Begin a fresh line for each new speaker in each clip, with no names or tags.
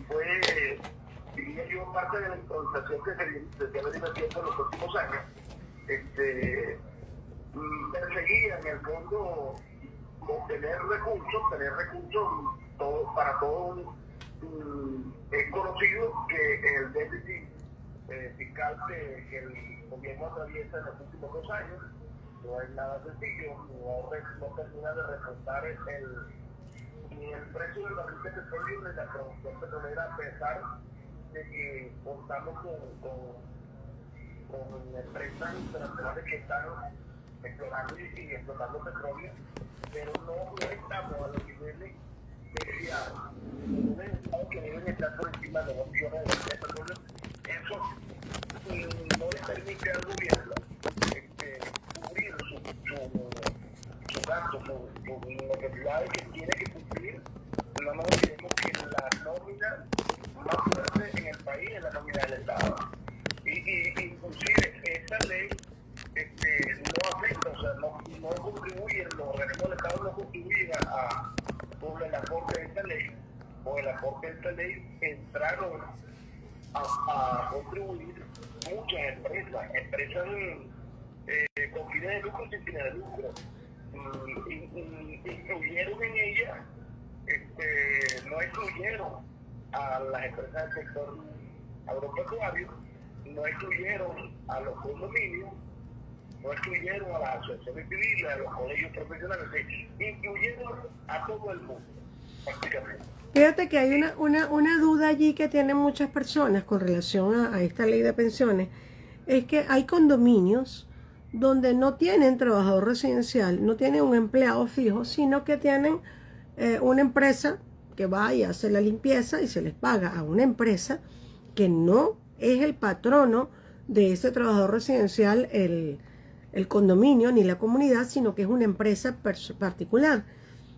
fue, diría yo, parte de la improvisación que se ha venido haciendo en los últimos años. Perseguía en el fondo obtener recursos, tener recursos para todos. Es conocido que el déficit fiscal que el gobierno atraviesa en los últimos 2 años no es nada sencillo, no termina de reportar ni el precio del barril de petróleo ni la producción petrolera, a pesar de que contamos con empresas internacionales que están explorando y explotando petróleo, pero no estamos a los niveles deseados. Un estado que deben estar por encima de 2 millones de petróleo. Eso no le permite al gobierno cubrir su gasto, sus necesidades que tiene que cumplir. No nos olvidemos que la nómina más fuerte en el país es la nómina del Estado. Inclusive esta ley no afecta, o sea, no contribuye, los organismos del Estado no contribuyen con el aporte de esta ley, o el aporte de esta ley entraron a contribuir muchas empresas con fines de lucro, sin fines de lucro. Incluyeron en ella, no excluyeron a las empresas del sector agropecuario, no excluyeron a los condominios, no excluyeron a las asociaciones civiles, a los colegios profesionales, incluyeron a todo el mundo, prácticamente.
Fíjate que hay una duda allí que tienen muchas personas con relación a esta ley de pensiones, es que hay condominios donde no tienen trabajador residencial, no tienen un empleado fijo, sino que tienen una empresa que va y hace la limpieza y se les paga a una empresa que no es el patrono de ese trabajador residencial, el condominio ni la comunidad, sino que es una empresa particular.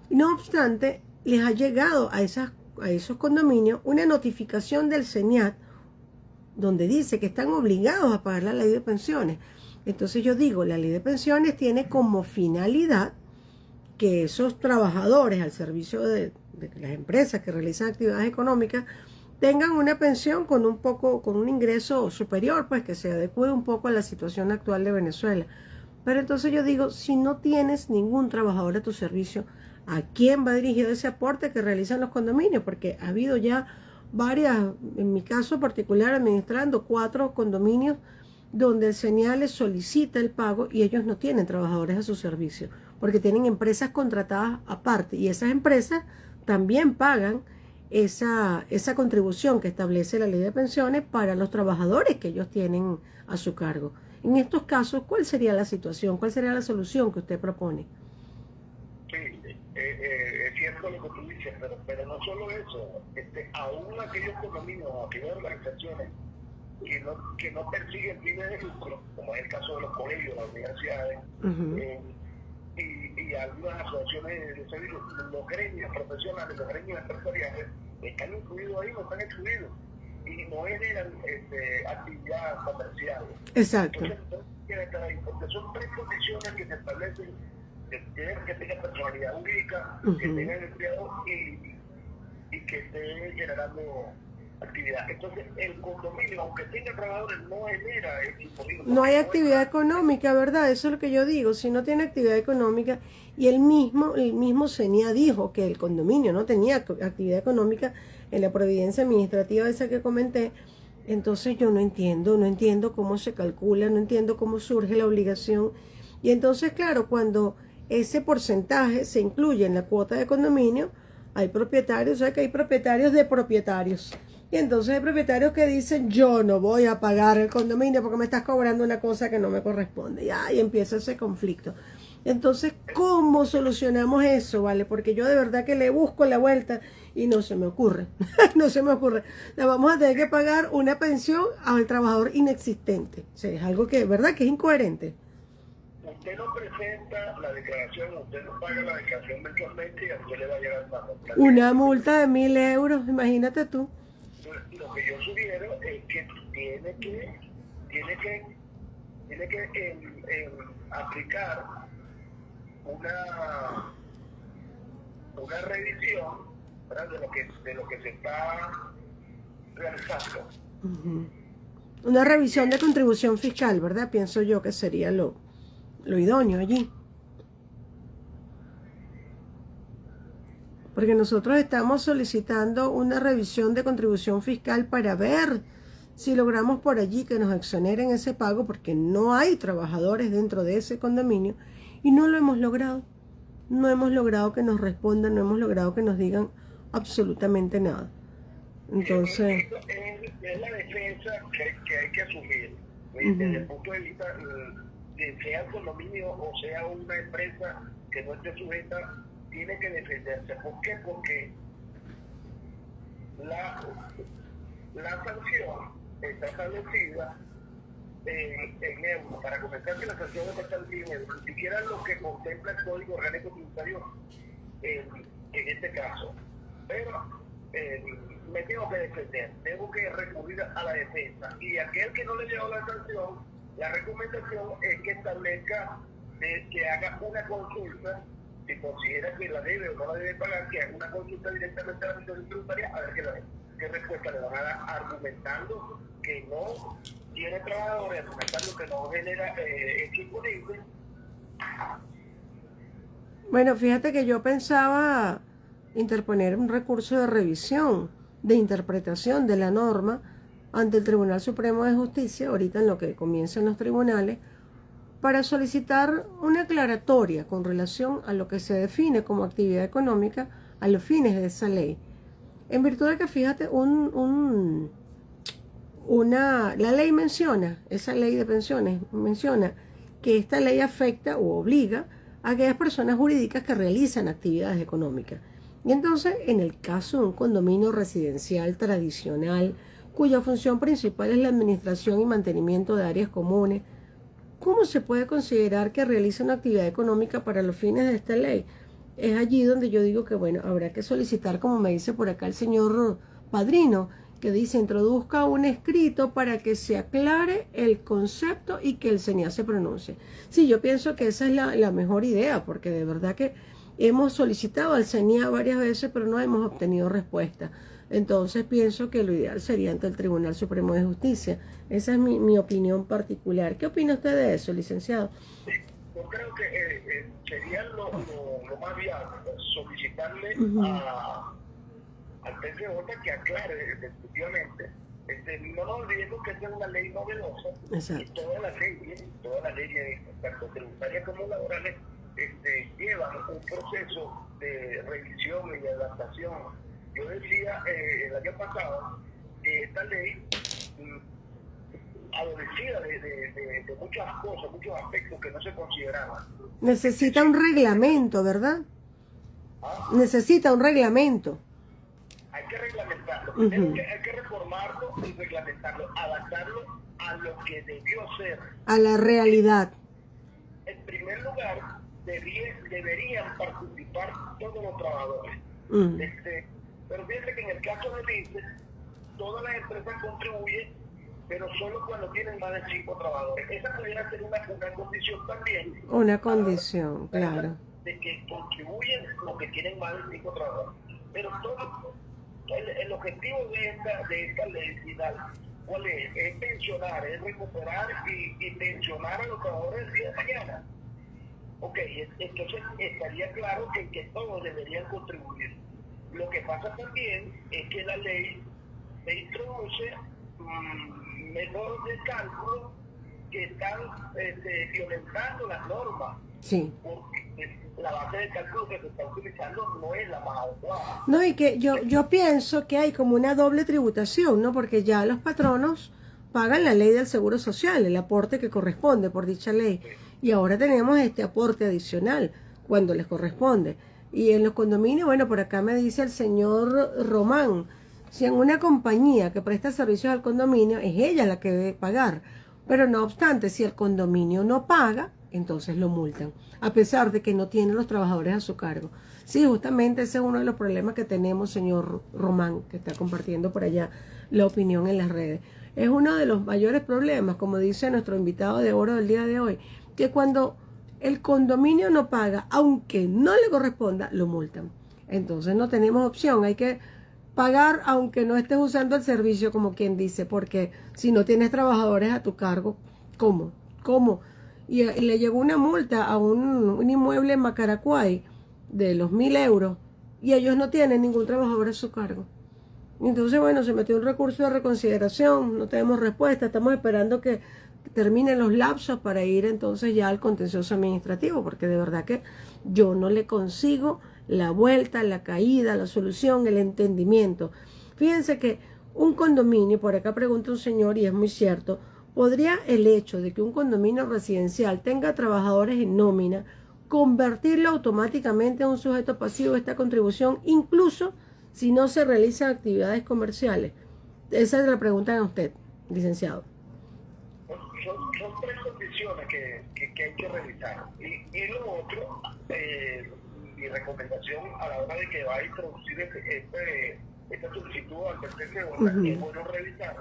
No obstante, les ha llegado a esos condominios una notificación del SENIAT donde dice que están obligados a pagar la ley de pensiones. Entonces yo digo, la ley de pensiones tiene como finalidad que esos trabajadores al servicio de las empresas que realizan actividades económicas tengan una pensión con un ingreso superior, pues que se adecue un poco a la situación actual de Venezuela. Pero entonces yo digo, si no tienes ningún trabajador a tu servicio, ¿a quién va dirigido ese aporte que realizan los condominios? Porque ha habido ya varias, en mi caso particular, administrando 4 condominios donde el SENIAT les solicita el pago y ellos no tienen trabajadores a su servicio, porque tienen empresas contratadas aparte y esas empresas también pagan esa contribución que establece la ley de pensiones para los trabajadores que ellos tienen a su cargo. En estos casos, ¿cuál sería la situación? ¿Cuál sería la solución que usted propone?
Sí, es cierto lo que tú dices, pero no solo eso, aún aquellos condominios, aquellas organizaciones que no persiguen fines de lucro, como es el caso de los colegios, las universidades, y algunas asociaciones de servicios, los gremios profesionales, los gremios empresariales, están incluidos ahí, no están excluidos, y no generan actividad comercial.
Exacto.
Entonces, tiene que estar ahí, porque son 3 condiciones que se establecen: que tenga personalidad jurídica, que tenga empleado y que esté generando actividad. Entonces, el condominio, aunque tenga trabajadores, no genera ese imposible.
No hay actividad económica, ¿verdad? Eso es lo que yo digo. Si no tiene actividad económica, y el mismo SENIAT dijo que el condominio no tenía actividad económica en la providencia administrativa esa que comenté, entonces yo no entiendo cómo se calcula, no entiendo cómo surge la obligación. Y entonces, claro, cuando ese porcentaje se incluye en la cuota de condominio, hay propietarios, o sea que hay propietarios de propietarios. Y entonces hay propietarios que dicen, yo no voy a pagar el condominio porque me estás cobrando una cosa que no me corresponde. Y ahí empieza ese conflicto. Entonces, ¿cómo solucionamos eso, vale? Porque yo de verdad que le busco la vuelta y no se me ocurre. No se me ocurre. Le vamos a tener que pagar una pensión al trabajador inexistente. O sea, es algo que, ¿verdad? Que es incoherente.
Usted no presenta la declaración, usted no paga la declaración mensualmente y a usted le va a llegar
una multa de 1.000 euros, imagínate tú.
Lo que yo sugiero es que tiene que aplicar una revisión ¿verdad? De lo que se está realizando.
Ujú. Una revisión de contribución fiscal, ¿verdad? Pienso yo que sería lo idóneo allí. Porque nosotros estamos solicitando una revisión de contribución fiscal para ver si logramos por allí que nos exoneren ese pago, porque no hay trabajadores dentro de ese condominio y no lo hemos logrado. No hemos logrado que nos respondan, no hemos logrado que nos digan absolutamente nada. Entonces,
Es la defensa que hay que asumir, desde el punto de vista de sea el condominio o sea una empresa que no esté sujeta, tiene que defenderse. ¿Por qué? Porque la sanción está establecida en euros. Para comenzar, que la sanción está establecida en euros, ni siquiera lo que contempla el Código Orgánico Tributario en este caso. Pero me tengo que defender, tengo que recurrir a la defensa. Y aquel que no le lleva la sanción, la recomendación es que establezca, que haga una consulta, si considera que la debe o no la debe pagar, que haga una consulta directamente a la Administración Tributaria a ver qué respuesta le van a dar, argumentando que no tiene trabajadores, argumentando que no genera hecho imponible.
bueno, fíjate que yo pensaba interponer un recurso de revisión, de interpretación de la norma ante el Tribunal Supremo de Justicia, ahorita en lo que comienzan los tribunales, para solicitar una aclaratoria con relación a lo que se define como actividad económica a los fines de esa ley. En virtud de que, fíjate, la ley menciona, esa ley de pensiones menciona que esta ley afecta o obliga a aquellas personas jurídicas que realizan actividades económicas. Y entonces, en el caso de un condominio residencial tradicional, cuya función principal es la administración y mantenimiento de áreas comunes, ¿cómo se puede considerar que realiza una actividad económica para los fines de esta ley? Es allí donde yo digo que, bueno, habrá que solicitar, como me dice por acá el señor Padrino, que dice, introduzca un escrito para que se aclare el concepto y que el CENIA se pronuncie. Sí, yo pienso que esa es la mejor idea, porque de verdad que hemos solicitado al CENIA varias veces, pero no hemos obtenido respuesta. Entonces pienso que lo ideal sería ante el Tribunal Supremo de Justicia. Esa es mi opinión particular. ¿Qué opina usted de eso, licenciado?
Yo creo que sería lo más viable solicitarle al TCJ que aclare efectivamente. No nos olvidemos que esta es una ley novedosa.
Exacto.
Y todas las leyes, tanto tributarias como laborales, llevan un proceso de revisión y de adaptación. Yo decía el año pasado que esta ley adolecida de muchas cosas, muchos aspectos que no se consideraban.
Necesita un reglamento, ¿verdad? Necesita un reglamento.
Hay que reglamentarlo. Hay que reformarlo y reglamentarlo, adaptarlo a lo que debió ser.
A la realidad.
En primer lugar, deberían participar todos los trabajadores. Pero fíjense que en el caso del INSE, todas las empresas contribuyen, pero solo cuando tienen más de 5 trabajadores. Esa podría ser una condición también.
Una condición, claro.
De que contribuyen los que tienen más de 5 trabajadores. Pero todo el objetivo de esta ley final, ¿cuál es? Es pensionar, es recuperar y pensionar a los trabajadores del día de mañana. Ok, entonces estaría claro que todos deberían contribuir. Lo que pasa también es que la ley se introduce métodos de cálculo que están violentando las normas.
Sí.
Porque la base de cálculo que se está utilizando no es la más adecuada.
No, y que yo pienso que hay como una doble tributación, ¿no? Porque ya los patronos pagan la ley del seguro social, el aporte que corresponde por dicha ley. Y ahora tenemos este aporte adicional cuando les corresponde. Y en los condominios, bueno, por acá me dice el señor Román, si en una compañía que presta servicios al condominio, es ella la que debe pagar. Pero no obstante, si el condominio no paga, entonces lo multan, a pesar de que no tiene los trabajadores a su cargo. Sí, justamente ese es uno de los problemas que tenemos, señor Román, que está compartiendo por allá la opinión en las redes. Es uno de los mayores problemas, como dice nuestro invitado de oro del día de hoy, que cuando el condominio no paga, aunque no le corresponda, lo multan. Entonces no tenemos opción, hay que pagar aunque no estés usando el servicio, como quien dice, porque si no tienes trabajadores a tu cargo, ¿cómo? ¿Cómo? Y le llegó una multa a un inmueble en Macaracuay de los 1.000 euros y ellos no tienen ningún trabajador a su cargo. Entonces, bueno, se metió un recurso de reconsideración, no tenemos respuesta, estamos esperando que terminen los lapsos para ir entonces ya al contencioso administrativo, porque de verdad que yo no le consigo la vuelta, la caída, la solución, el entendimiento. Fíjense que un condominio, por acá pregunta un señor y es muy cierto, ¿podría el hecho de que un condominio residencial tenga trabajadores en nómina convertirlo automáticamente en un sujeto pasivo de esta contribución, incluso si no se realizan actividades comerciales? Esa es la pregunta de usted, licenciado.
Son tres condiciones que hay que revisar. Y lo otro, mi recomendación a la hora de que va a introducir esta solicitud de advertencia de bondad, es bueno revisar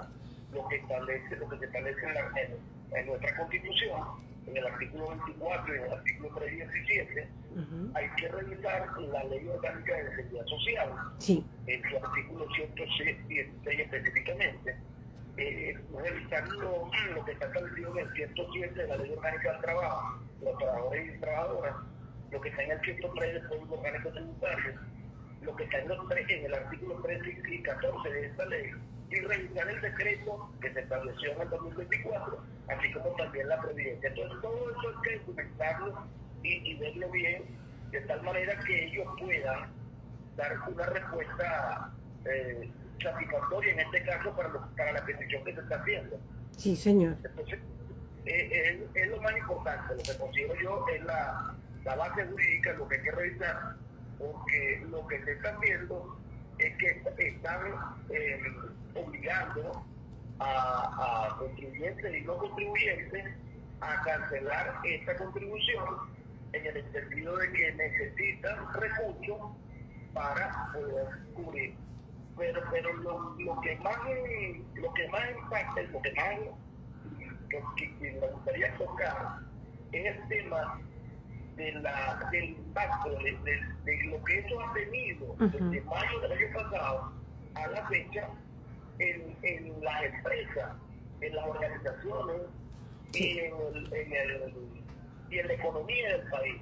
lo que se establece en nuestra Constitución, en el artículo 24 y en el artículo 317. Hay que revisar la Ley Orgánica de Seguridad Social,
sí,
en su artículo 116 específicamente. Revisar lo que está establecido en el 107 de la Ley Orgánica del Trabajo, los trabajadores y trabajadoras, lo que está en el 103 del Código Orgánico Tributario, lo que está en el artículo 13 y 14 de esta ley, y revisar el decreto que se estableció en el 2024, así como también la previdencia. Entonces, todo eso hay que documentarlo y verlo bien, de tal manera que ellos puedan dar una respuesta satisfactoria, en este caso, para la petición que se está haciendo.
Sí, señor.
Entonces, es lo más importante, lo que considero yo es la base jurídica, lo que hay que revisar, porque lo que se está viendo es que están obligando a contribuyentes y no contribuyentes a cancelar esta contribución, en el sentido de que necesitan recursos para poder cubrir. Pero lo que más impacta, lo que más que me gustaría tocar es el tema del impacto de lo que eso ha tenido desde mayo del año pasado a la fecha en las empresas, en las organizaciones y en la economía del país,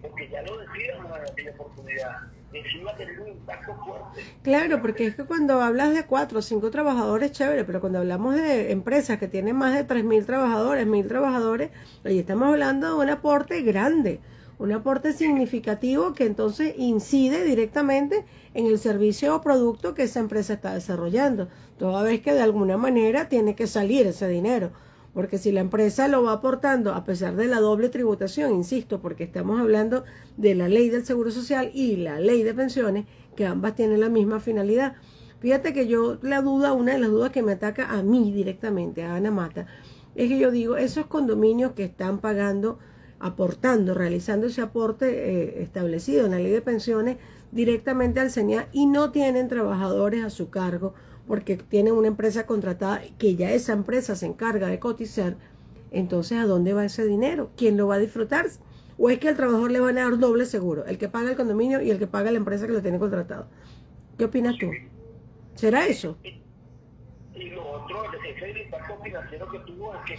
porque ya lo decíamos en aquella oportunidad, eso iba a tener un impacto fuerte.
Claro, porque es que cuando hablas de 4 o 5 trabajadores, chévere, pero cuando hablamos de empresas que tienen más de 3.000 trabajadores, 1.000 trabajadores, ahí estamos hablando de un aporte grande, un aporte significativo que entonces incide directamente en el servicio o producto que esa empresa está desarrollando, toda vez que de alguna manera tiene que salir ese dinero. Porque si la empresa lo va aportando a pesar de la doble tributación, insisto, porque estamos hablando de la ley del Seguro Social y la ley de pensiones, que ambas tienen la misma finalidad. Fíjate que una de las dudas que me ataca a mí directamente, a Ana Mata, es que yo digo, esos condominios que están pagando, aportando, realizando ese aporte establecido en la ley de pensiones directamente al CENIA y no tienen trabajadores a su cargo, porque tienen una empresa contratada que ya esa empresa se encarga de cotizar, entonces ¿a dónde va ese dinero? ¿Quién lo va a disfrutar? ¿O es que al trabajador le van a dar doble seguro? El que paga el condominio y el que paga la empresa que lo tiene contratado. ¿Qué opinas tú? ¿Será eso?
Y lo otro, ese es el impacto financiero que tuvo, es que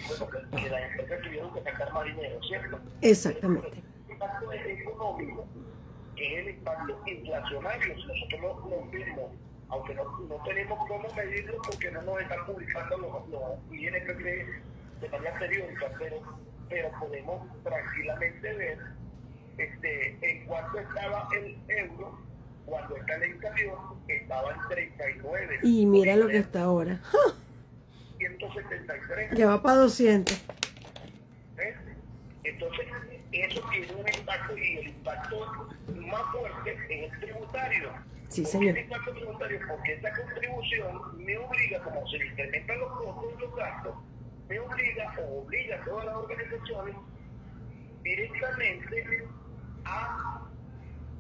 las empresas tuvieron que sacar más dinero, ¿cierto?
Exactamente.
El impacto económico, que es el impacto inflacionario, si nosotros no vemos, aunque no tenemos cómo medirlo porque no nos están publicando los INPP de manera periódica, pero podemos tranquilamente ver en cuánto estaba el euro cuando esta ley salió. Estaba en 39.
Y mira lo que está ahora.
173.
Ya va para 200.
¿Ves? Entonces, eso tiene un impacto, y el impacto más fuerte es el tributario.
Sí,
¿Por
señor.
qué el impacto tributario? Porque esta contribución me obliga, como se le incrementan los costos de los gastos, me obliga a todas las organizaciones directamente a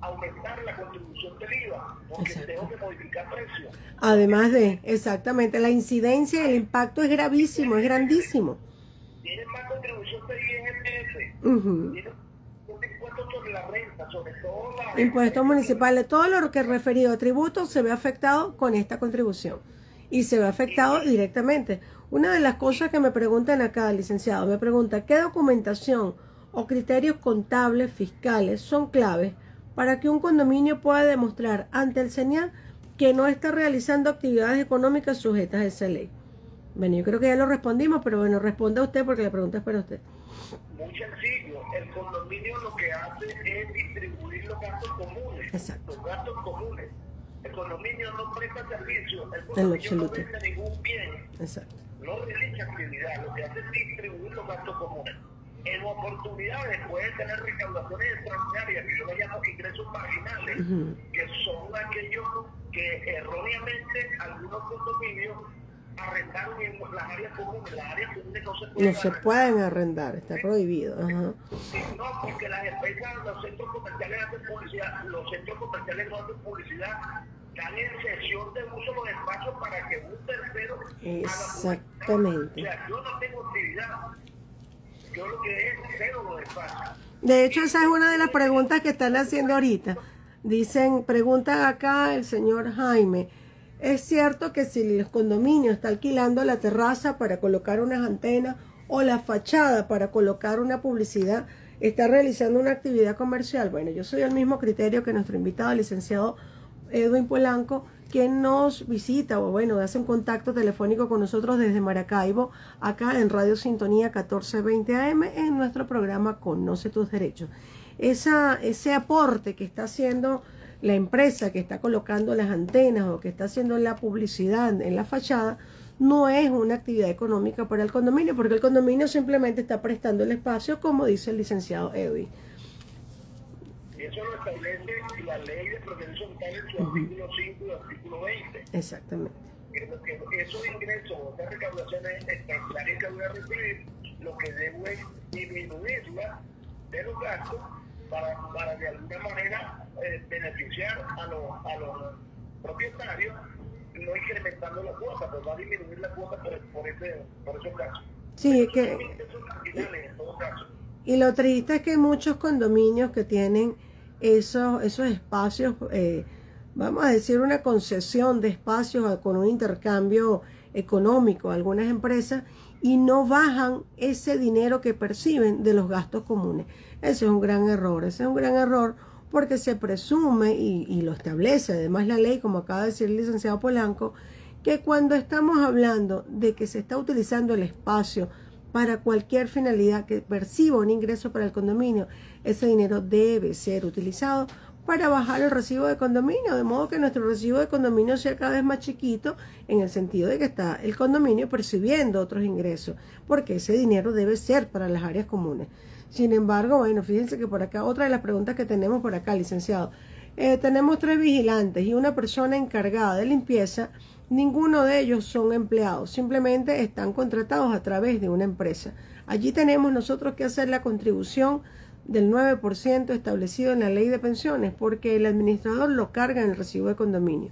aumentar la contribución del IVA, porque
Exacto.
tengo que modificar precios.
Además de, exactamente, la incidencia y el impacto es gravísimo, es grandísimo.
Tienen más contribución del INSS,
Uh-huh.
tienen un impuesto sobre la renta. alta, sobre todo la
Impuestos municipales, todo lo que es referido a tributos se ve afectado con esta contribución y se ve afectado directamente. Una de las cosas que me preguntan acá, licenciado, me pregunta, ¿qué documentación o criterios contables fiscales son claves para que un condominio pueda demostrar ante el SENIAR que no está realizando actividades económicas sujetas a esa ley? Bueno, yo creo que ya lo respondimos, pero bueno, responda usted porque la pregunta es para usted.
Muy sencillo, el condominio lo que hace es distribuir los gastos comunes.
Exacto.
Los gastos comunes. El condominio no presta servicio, el
En lo
condominio no
absoluto.
vende ningún bien,
Exacto.
no realiza actividad, lo que hace es distribuir los gastos comunes. En oportunidades pueden tener recaudaciones extraordinarias, que yo le llamo ingresos marginales, que son aquellos que erróneamente algunos condominios arrendaron en las áreas comunes. Las áreas comunes no se pueden
No se
arrendar.
pueden arrendar, está prohibido. Ajá.
Sí, no, porque las empresas, los centros comerciales hacen publicidad, los centros comerciales no hacen publicidad, dan en cesión de uso los espacios para que un tercero haga publicidad.
Exactamente.
O sea, yo no tengo actividad, yo lo que es cero los espacios.
De hecho, esa es una de las preguntas que están haciendo ahorita. Dicen, pregunta acá el señor Jaime, ¿es cierto que si el condominio está alquilando la terraza para colocar unas antenas o la fachada para colocar una publicidad, está realizando una actividad comercial? Bueno, yo soy el mismo criterio que nuestro invitado, el licenciado Edwin Polanco, quien nos visita o bueno, hace un contacto telefónico con nosotros desde Maracaibo, acá en Radio Sintonía 1420 AM, en nuestro programa Conoce tus Derechos. Ese aporte que está haciendo la empresa que está colocando las antenas o que está haciendo la publicidad en la fachada, no es una actividad económica para el condominio, porque el condominio simplemente está prestando el espacio, como dice el licenciado Edwin.
Y eso lo establece la ley de protección social en su artículo 5 y artículo 20.
Exactamente.
Que esos ingresos, esas recaudaciones extraordinarias que voy a recibir, lo que debo es disminuirlas de los gastos para de alguna manera beneficiar a los propietarios, no incrementando la cuota, pues va a disminuir la cuota por esos casos.
Sí,
Pero
que...
son ingresos marginales en todo caso.
Y lo triste es que hay muchos condominios que tienen esos espacios, vamos a decir una concesión de espacios con un intercambio económico a algunas empresas y no bajan ese dinero que perciben de los gastos comunes. Ese es un gran error, porque se presume y lo establece además la ley, como acaba de decir el licenciado Polanco, que cuando estamos hablando de que se está utilizando el espacio para cualquier finalidad que perciba un ingreso para el condominio, ese dinero debe ser utilizado para bajar el recibo de condominio, de modo que nuestro recibo de condominio sea cada vez más chiquito, en el sentido de que está el condominio percibiendo otros ingresos, porque ese dinero debe ser para las áreas comunes. Sin embargo, bueno, fíjense que por acá, otra de las preguntas que tenemos por acá, licenciado, tenemos 3 vigilantes y una persona encargada de limpieza. Ninguno de ellos son empleados, simplemente están contratados a través de una empresa. Allí tenemos nosotros que hacer la contribución del 9% establecido en la ley de pensiones, porque el administrador lo carga en el recibo de condominio.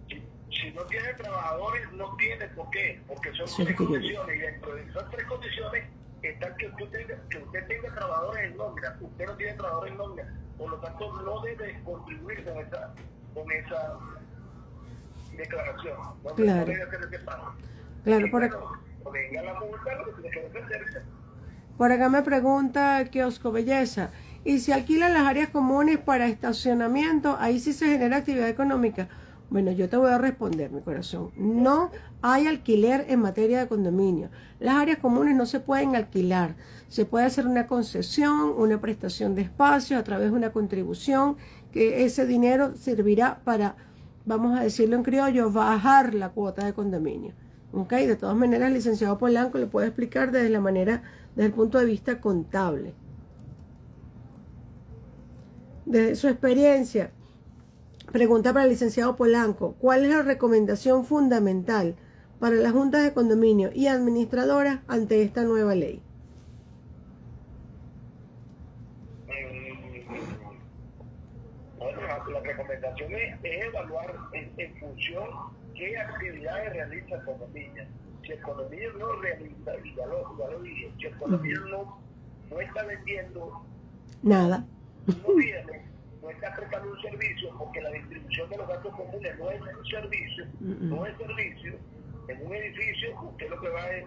Si no tiene trabajadores, no tiene por qué, porque son
Eso es
3
lo que yo
condiciones, y dentro de esas 3 condiciones está que usted tenga trabajadores en nómina. Usted no tiene trabajadores en nómina, por lo tanto no debe contribuir con esa declaración. No
Claro.
debe hacer ese pago.
Claro,
Y
por acá.
bueno, venga la multa, lo que tiene que defenderse.
Por acá me pregunta Kiosco Belleza, ¿y si alquilan las áreas comunes para estacionamiento, ahí sí se genera actividad económica? Bueno, yo te voy a responder, mi corazón. No hay alquiler en materia de condominio. Las áreas comunes no se pueden alquilar. Se puede hacer una concesión, una prestación de espacio a través de una contribución, que ese dinero servirá para, vamos a decirlo en criollo, bajar la cuota de condominio. ¿Ok? De todas maneras, el licenciado Polanco le puede explicar desde el punto de vista contable. De su experiencia, pregunta para el licenciado Polanco, ¿cuál es la recomendación fundamental para las juntas de condominio y administradoras ante esta nueva ley?
Bueno, la recomendación es evaluar en función qué actividades realiza el condominio. Si el condominio no realiza, y ya lo dije, si el condominio no está vendiendo
Nada.
uno viene, no está prestando un servicio, porque la distribución de los gastos comunes no es un servicio, no es servicio. En un edificio, usted lo que va es,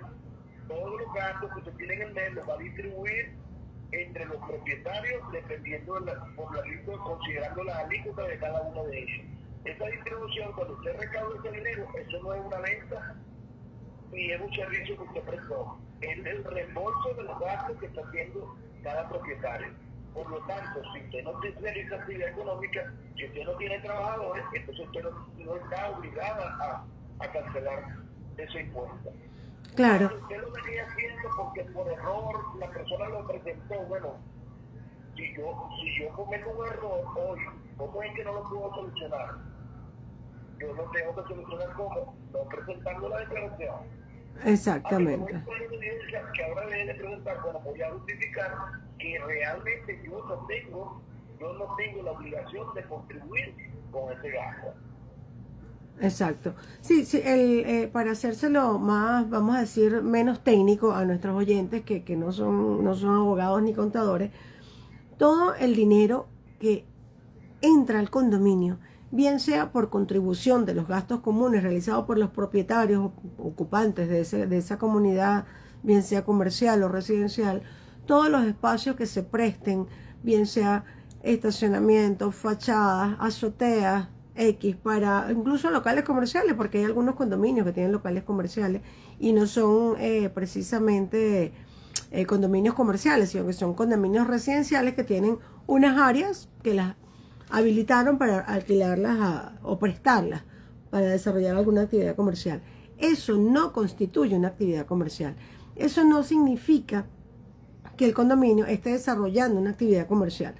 todos los gastos que usted tiene en el mes los va a distribuir entre los propietarios, dependiendo considerando las alícuotas de cada uno de ellos. Esa distribución, cuando usted recauda ese dinero, eso no es una venta ni es un servicio que usted prestó, es el reembolso de los gastos que está haciendo cada propietario. Por lo tanto, si usted no tiene esa actividad económica, si usted no tiene trabajadores, entonces usted no está obligada a cancelar ese impuesto.
Claro.
Si usted lo venía haciendo porque por error la persona lo presentó, bueno, si yo cometo un error hoy, ¿cómo es que no lo puedo solucionar? Yo lo tengo que solucionar como no presentando la declaración.
Exactamente.
Que ahora debe preguntar, bueno, voy a justificar que realmente yo no tengo la obligación de contribuir con ese gasto.
Exacto. Sí, sí, para hacérselo más, vamos a decir, menos técnico a nuestros oyentes que no son abogados ni contadores, todo el dinero que entra al condominio, bien sea por contribución de los gastos comunes realizados por los propietarios ocupantes de esa comunidad, bien sea comercial o residencial, todos los espacios que se presten, bien sea estacionamientos, fachadas, azoteas, para incluso locales comerciales, porque hay algunos condominios que tienen locales comerciales y no son precisamente condominios comerciales, sino que son condominios residenciales que tienen unas áreas que las habilitaron para alquilarlas o prestarlas para desarrollar alguna actividad comercial. Eso no constituye una actividad comercial. Eso no significa que el condominio esté desarrollando una actividad comercial.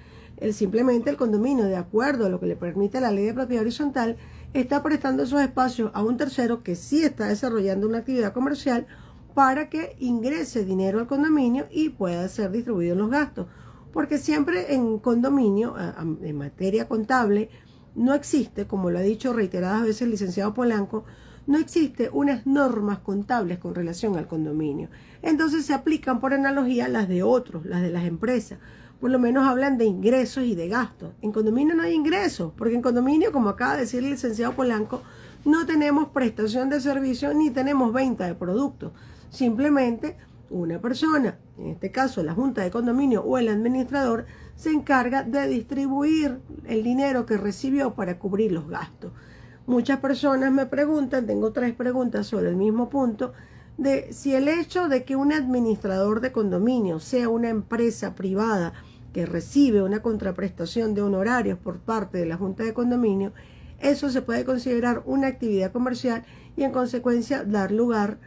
Simplemente el condominio, de acuerdo a lo que le permite la ley de propiedad horizontal, está prestando esos espacios a un tercero que sí está desarrollando una actividad comercial para que ingrese dinero al condominio y pueda ser distribuido en los gastos. Porque siempre en condominio, en materia contable, no existe, como lo ha dicho reiteradas veces el licenciado Polanco, no existe unas normas contables con relación al condominio. Entonces se aplican por analogía las de otros, las de las empresas. Por lo menos hablan de ingresos y de gastos. En condominio no hay ingresos, porque en condominio, como acaba de decir el licenciado Polanco, no tenemos prestación de servicio ni tenemos venta de productos. Simplemente una persona, en este caso la junta de condominio o el administrador, se encarga de distribuir el dinero que recibió para cubrir los gastos. Muchas personas me preguntan, tengo 3 preguntas sobre el mismo punto, de si el hecho de que un administrador de condominio sea una empresa privada que recibe una contraprestación de honorarios por parte de la junta de condominio, eso se puede considerar una actividad comercial y en consecuencia dar lugar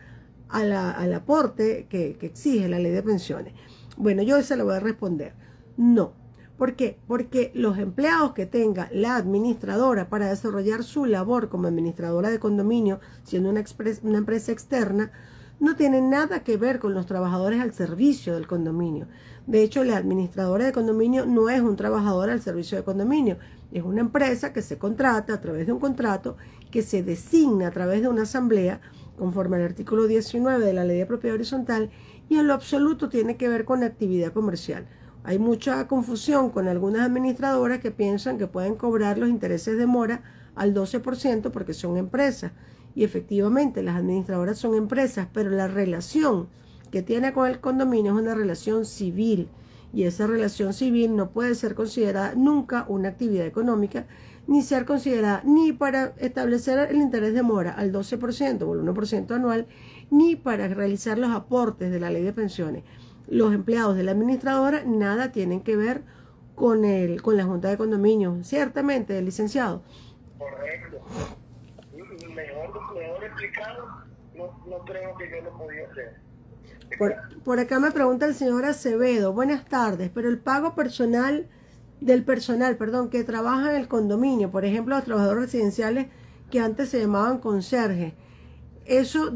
al aporte que exige la ley de pensiones. Bueno, yo se lo voy a responder. No. ¿Por qué? Porque los empleados que tenga la administradora para desarrollar su labor como administradora de condominio, siendo una empresa externa, no tienen nada que ver con los trabajadores al servicio del condominio. De hecho, la administradora de condominio no es un trabajador al servicio de condominio, es una empresa que se contrata a través de un contrato, que se designa a través de una asamblea, conforme al artículo 19 de la Ley de Propiedad Horizontal, y en lo absoluto tiene que ver con actividad comercial. Hay mucha confusión con algunas administradoras que piensan que pueden cobrar los intereses de mora al 12% porque son empresas. Y efectivamente, las administradoras son empresas, pero la relación que tiene con el condominio es una relación civil. Y esa relación civil no puede ser considerada nunca una actividad económica, ni ser considerada ni para establecer el interés de mora al 12% o el 1% anual, ni para realizar los aportes de la ley de pensiones. Los empleados de la administradora nada tienen que ver con la junta de condominio. Ciertamente, licenciado.
Correcto. Mejor explicado, no creo que yo lo podía hacer.
Por acá me pregunta el señor Acevedo, buenas tardes, pero el pago del personal que trabaja en el condominio, por ejemplo, los trabajadores residenciales que antes se llamaban conserjes, eso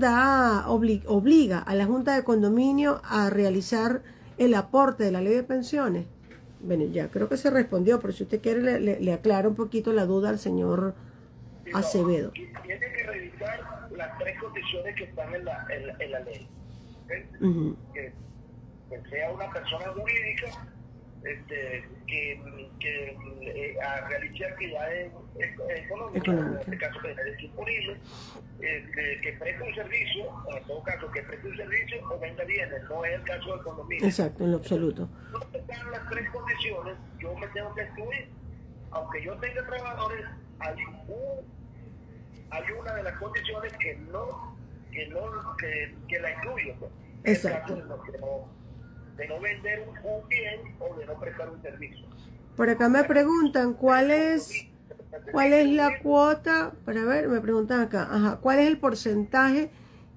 obliga a la junta de condominio a realizar el aporte de la ley de pensiones. Bueno, ya creo que se respondió, pero si usted quiere le aclaro un poquito la duda al señor Acevedo.
Tiene que revisar las 3 condiciones que están en la ley. ¿Okay? Que sea una persona jurídica, a realizar que ya es económica, en este caso que es disponible, que preste un servicio, en todo caso que preste un servicio o venda bienes, no es el caso del condominio.
Exacto, en lo absoluto.
No están las tres condiciones, yo me tengo que excluir, aunque yo tenga trabajadores, hay una de las condiciones que la incluye, pues.
Exacto.
El caso de no vender un bien o de no prestar un servicio.
Por acá me preguntan cuál es la cuota, para ver, me preguntan acá, ajá, ¿cuál es el porcentaje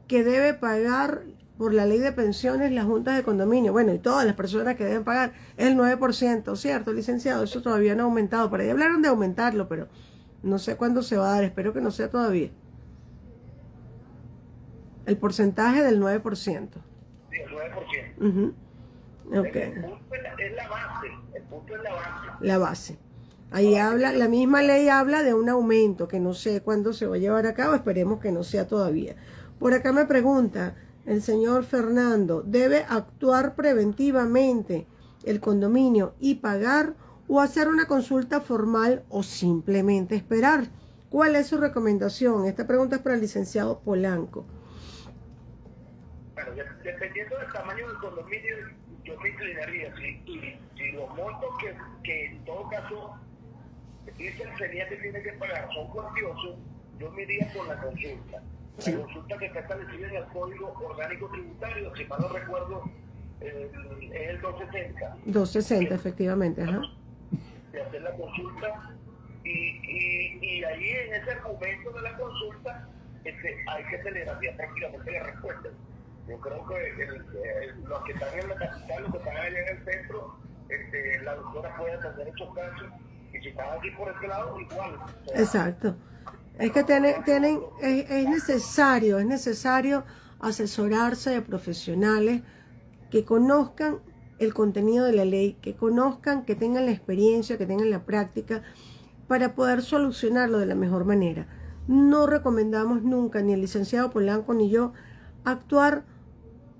que debe pagar por la ley de pensiones las juntas de condominio? Bueno, y todas las personas que deben pagar es el 9%, ¿cierto, licenciado? Eso todavía no ha aumentado. Por ahí hablaron de aumentarlo, pero no sé cuándo se va a dar, espero que no sea todavía. El porcentaje del 9%.
Sí, el 9%.
Uh-huh. Okay.
El punto es la base, el punto es la base.
La base. Ahí habla, la misma ley habla de un aumento que no sé cuándo se va a llevar a cabo, esperemos que no sea todavía. Por acá me pregunta el señor Fernando, ¿debe actuar preventivamente el condominio y pagar o hacer una consulta formal o simplemente esperar? ¿Cuál es su recomendación? Esta pregunta es para el licenciado Polanco.
Bueno, dependiendo del tamaño del condominio, yo me inclinaría, si los montos que en todo caso dice el CENIA que tiene que pagar son cuantiosos, yo me iría por la consulta.
Sí.
La consulta que está establecida en el Código Orgánico Tributario, si mal no recuerdo, es el 260.
260, efectivamente, ajá.
De hacer la consulta y ahí en ese momento de la consulta hay que telegrafía prácticamente la respuesta. Yo creo que los que están en la capital, los que están allá en el centro, la doctora puede atender esos casos, y si están aquí por este lado, igual. O sea,
exacto. Es que es necesario asesorarse de profesionales que conozcan el contenido de la ley, que conozcan, que tengan la experiencia, que tengan la práctica, para poder solucionarlo de la mejor manera. No recomendamos nunca, ni el licenciado Polanco ni yo, actuar,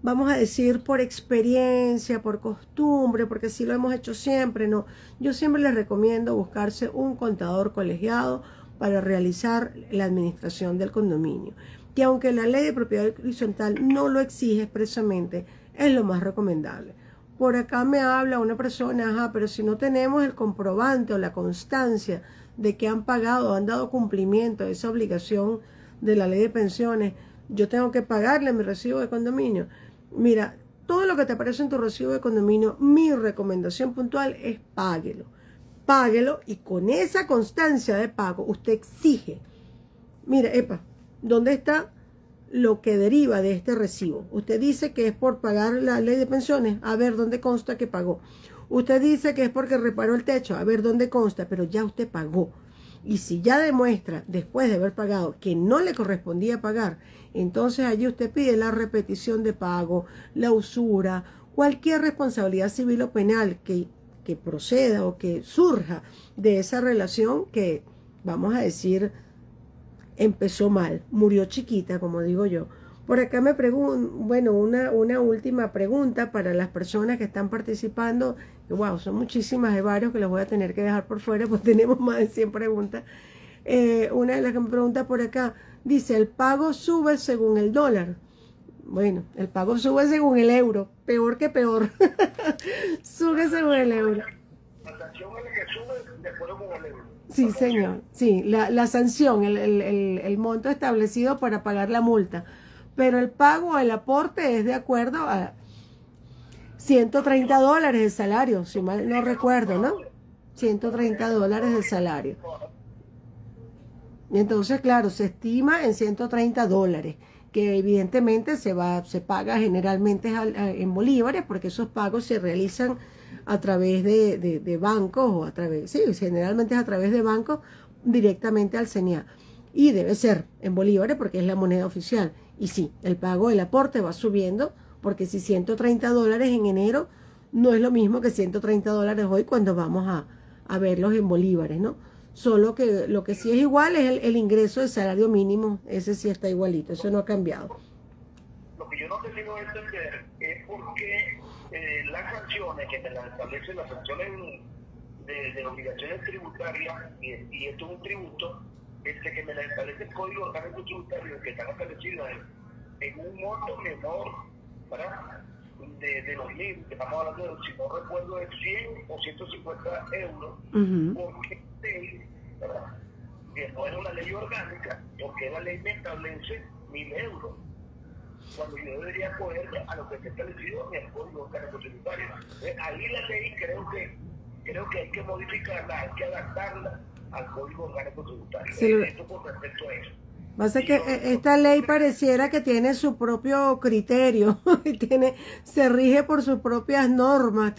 vamos a decir, por experiencia, por costumbre, porque si lo hemos hecho siempre, no. Yo siempre les recomiendo buscarse un contador colegiado para realizar la administración del condominio, que aunque la ley de propiedad horizontal no lo exige expresamente, es lo más recomendable. Por acá me habla una persona, ajá, pero si no tenemos el comprobante o la constancia de que han pagado, han dado cumplimiento a esa obligación de la ley de pensiones, yo tengo que pagarle mi recibo de condominio. Mira, todo lo que te aparece en tu recibo de condominio, mi recomendación puntual es páguelo. Páguelo y con esa constancia de pago usted exige. Mira, ¿dónde está lo que deriva de este recibo? Usted dice que es por pagar la ley de pensiones. A ver, ¿dónde consta que pagó? Usted dice que es porque reparó el techo. A ver, ¿dónde consta? Pero ya usted pagó. Y si ya demuestra, después de haber pagado, que no le correspondía pagar, entonces allí usted pide la repetición de pago, la usura, cualquier responsabilidad civil o penal que proceda o que surja de esa relación que, vamos a decir, empezó mal, murió chiquita, como digo yo. Por acá me pregunto, bueno, una última pregunta para las personas que están participando. Wow, son muchísimas, de varios que los voy a tener que dejar por fuera, pues tenemos más de 100 preguntas. Una de las que me pregunta por acá, dice, ¿el pago sube según el dólar? Bueno, el pago sube según el euro, peor que peor. Sube según el euro.
La sanción es la que sube de acuerdo con el euro.
Sí, señor. Sí, la sanción, el monto establecido para pagar la multa. Pero el pago, el aporte es de acuerdo a $130 de salario, si mal no recuerdo, ¿no? $130 de salario. Y entonces, claro, se estima en $130, que evidentemente se paga generalmente en bolívares, porque esos pagos se realizan a través de bancos, o generalmente es a través de bancos directamente al CENIA. Y debe ser en bolívares porque es la moneda oficial. Y sí, el pago del aporte va subiendo, porque si $130 en enero no es lo mismo que $130 hoy cuando vamos a verlos en bolívares, ¿no? Solo que lo que sí es igual es el ingreso del salario mínimo, ese sí está igualito, eso no ha cambiado.
Lo que yo no termino de entender es porque las sanciones que me las establecen, las sanciones de obligaciones tributarias, y esto es un tributo, que me las establece el Código Orgánico Tributario, que están establecidas en un monto menor, ¿verdad? De los libros, que estamos hablando de, si no recuerdo, de 100 o 150 euros, porque ¿verdad? Que no es una ley orgánica, porque la ley me establece 1.000 euros, cuando yo debería coger a lo que está establecido en el Código Orgánico Tributario. Ahí la ley creo que hay que modificarla, hay que adaptarla al Código Orgánico Tributario.
Sí,
esto con respecto a eso.
Pasa que esta ley pareciera que tiene su propio criterio, se rige por sus propias normas,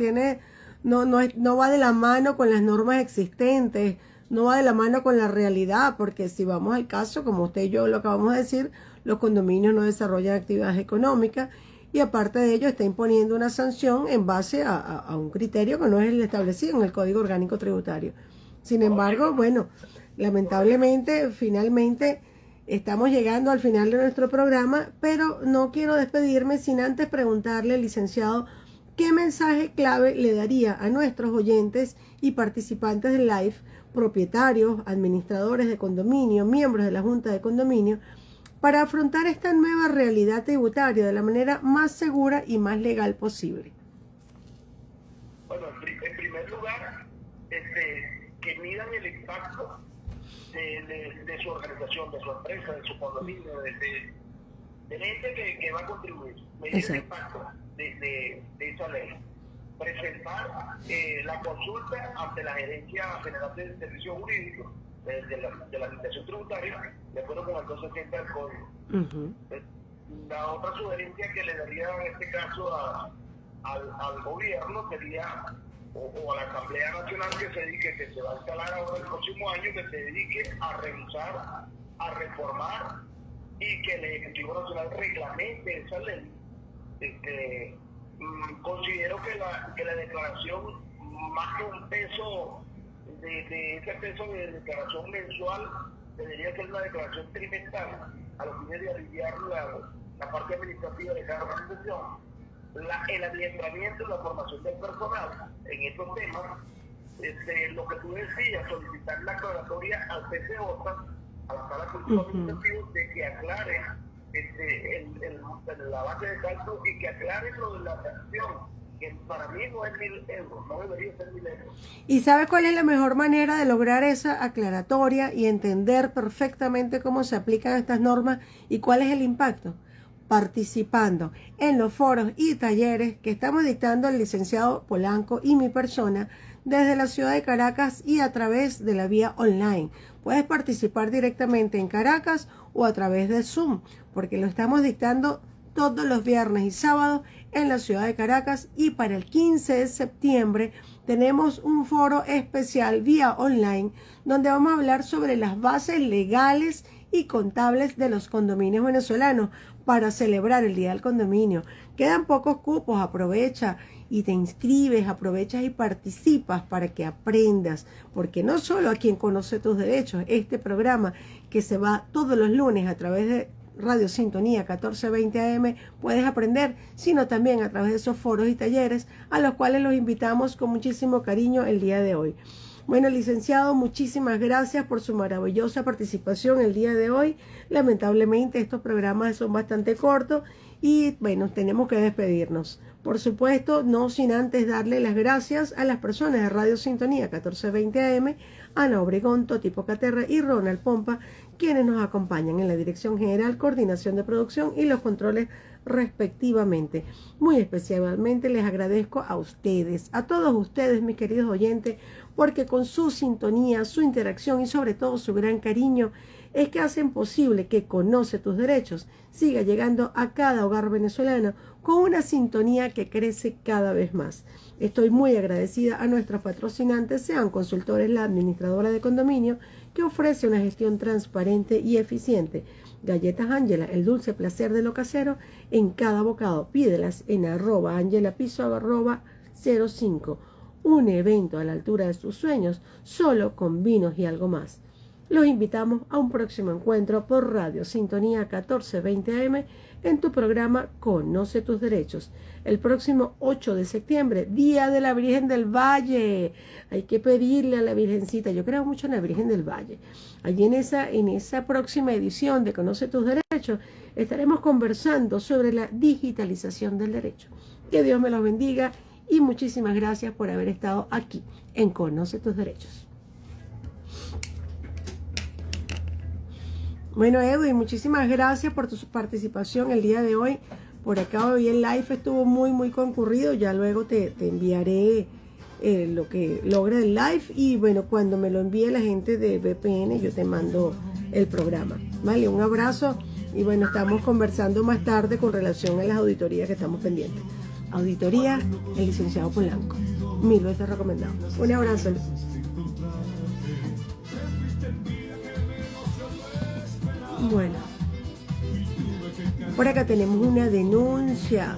no va de la mano con las normas existentes, no va de la mano con la realidad, porque si vamos al caso, como usted y yo lo acabamos de decir, los condominios no desarrollan actividades económicas y aparte de ello está imponiendo una sanción en base a un criterio que no es el establecido en el Código Orgánico Tributario. Sin embargo, bueno, lamentablemente, finalmente estamos llegando al final de nuestro programa, pero no quiero despedirme sin antes preguntarle, licenciado, ¿qué mensaje clave le daría a nuestros oyentes y participantes del live, propietarios, administradores de condominio, miembros de la Junta de Condominio, para afrontar esta nueva realidad tributaria de la manera más segura y más legal posible?
Bueno, en primer lugar, que midan el impacto de su organización, de su empresa, de su condominio, de gente que va a contribuir. Medir el impacto de esa ley. Presentar la consulta ante la Gerencia General de Servicios Jurídicos de la Administración Tributaria, de acuerdo con el 260 del Código. La otra sugerencia que le daría en este caso al gobierno sería, o a la Asamblea Nacional que se va a instalar ahora el próximo año, que se dedique a revisar, a reformar y que el Ejecutivo Nacional reglamente esa ley. Considero que la declaración, más que un peso de ese peso de declaración mensual, debería ser una declaración trimestral a los fines de aliviar la parte administrativa de cada organización. El adiestramiento y la formación del personal en estos temas, lo que tú decías, solicitar la aclaratoria al PCJ, a la Sala Cultural Administrativa, de que aclare la base de cálculo y que aclare lo de la sanción, que para mí no es 1.000 euros, no debería ser 1.000 euros.
¿Y sabe cuál es la mejor manera de lograr esa aclaratoria y entender perfectamente cómo se aplican estas normas y cuál es el impacto? Participando en los foros y talleres que estamos dictando el licenciado Polanco y mi persona desde la ciudad de Caracas y a través de la vía online. Puedes participar directamente en Caracas o a través de Zoom, porque lo estamos dictando todos los viernes y sábados en la ciudad de Caracas, y para el 15 de septiembre tenemos un foro especial vía online donde vamos a hablar sobre las bases legales y contables de los condominios venezolanos para celebrar el Día del Condominio. Quedan pocos cupos, aprovecha y te inscribes, aprovechas y participas para que aprendas, porque no solo a quien conoce tus derechos, este programa que se va todos los lunes a través de Radio Sintonía 1420 AM puedes aprender, sino también a través de esos foros y talleres a los cuales los invitamos con muchísimo cariño el día de hoy. Bueno, licenciado, muchísimas gracias por su maravillosa participación el día de hoy. Lamentablemente estos programas son bastante cortos y bueno, tenemos que despedirnos. Por supuesto, no sin antes darle las gracias a las personas de Radio Sintonía 1420 AM, Ana Obregón, Toti Pocaterra y Ronald Pompa, quienes nos acompañan en la Dirección General, Coordinación de Producción y los controles respectivamente. Muy especialmente les agradezco a ustedes, a todos ustedes, mis queridos oyentes, porque con su sintonía, su interacción y sobre todo su gran cariño es que hacen posible que Conoce tus Derechos siga llegando a cada hogar venezolano con una sintonía que crece cada vez más. Estoy muy agradecida a nuestros patrocinantes, Sean Consultores, la administradora de condominio, que ofrece una gestión transparente y eficiente. Galletas Ángela, el dulce placer de lo casero en cada bocado. Pídelas en @angelapiso 05. Un evento a la altura de tus sueños, solo con vinos y algo más. Los invitamos a un próximo encuentro por Radio Sintonía 1420 AM en tu programa Conoce tus Derechos. El próximo 8 de septiembre, Día de la Virgen del Valle. Hay que pedirle a la Virgencita, yo creo mucho en la Virgen del Valle. Allí en esa próxima edición de Conoce tus Derechos estaremos conversando sobre la digitalización del derecho. Que Dios me los bendiga y muchísimas gracias por haber estado aquí en Conoce tus Derechos. Bueno, Edwin, muchísimas gracias por tu participación el día de hoy. Por acá hoy el live estuvo muy concurrido. Ya luego te enviaré lo que logra el live. Y bueno, cuando me lo envíe la gente de VPN, yo te mando el programa. Vale, un abrazo. Y bueno, estamos conversando más tarde con relación a las auditorías que estamos pendientes. Auditoría, el licenciado Polanco. 1000 veces recomendado. Un abrazo. Bueno, por acá tenemos una denuncia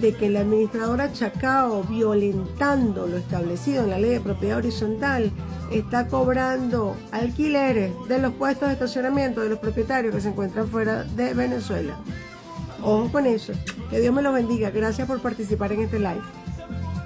de que la administradora Chacao, violentando lo establecido en la ley de propiedad horizontal, está cobrando alquileres de los puestos de estacionamiento de los propietarios que se encuentran fuera de Venezuela. Ojo con eso. Que Dios me lo bendiga. Gracias por participar en este live.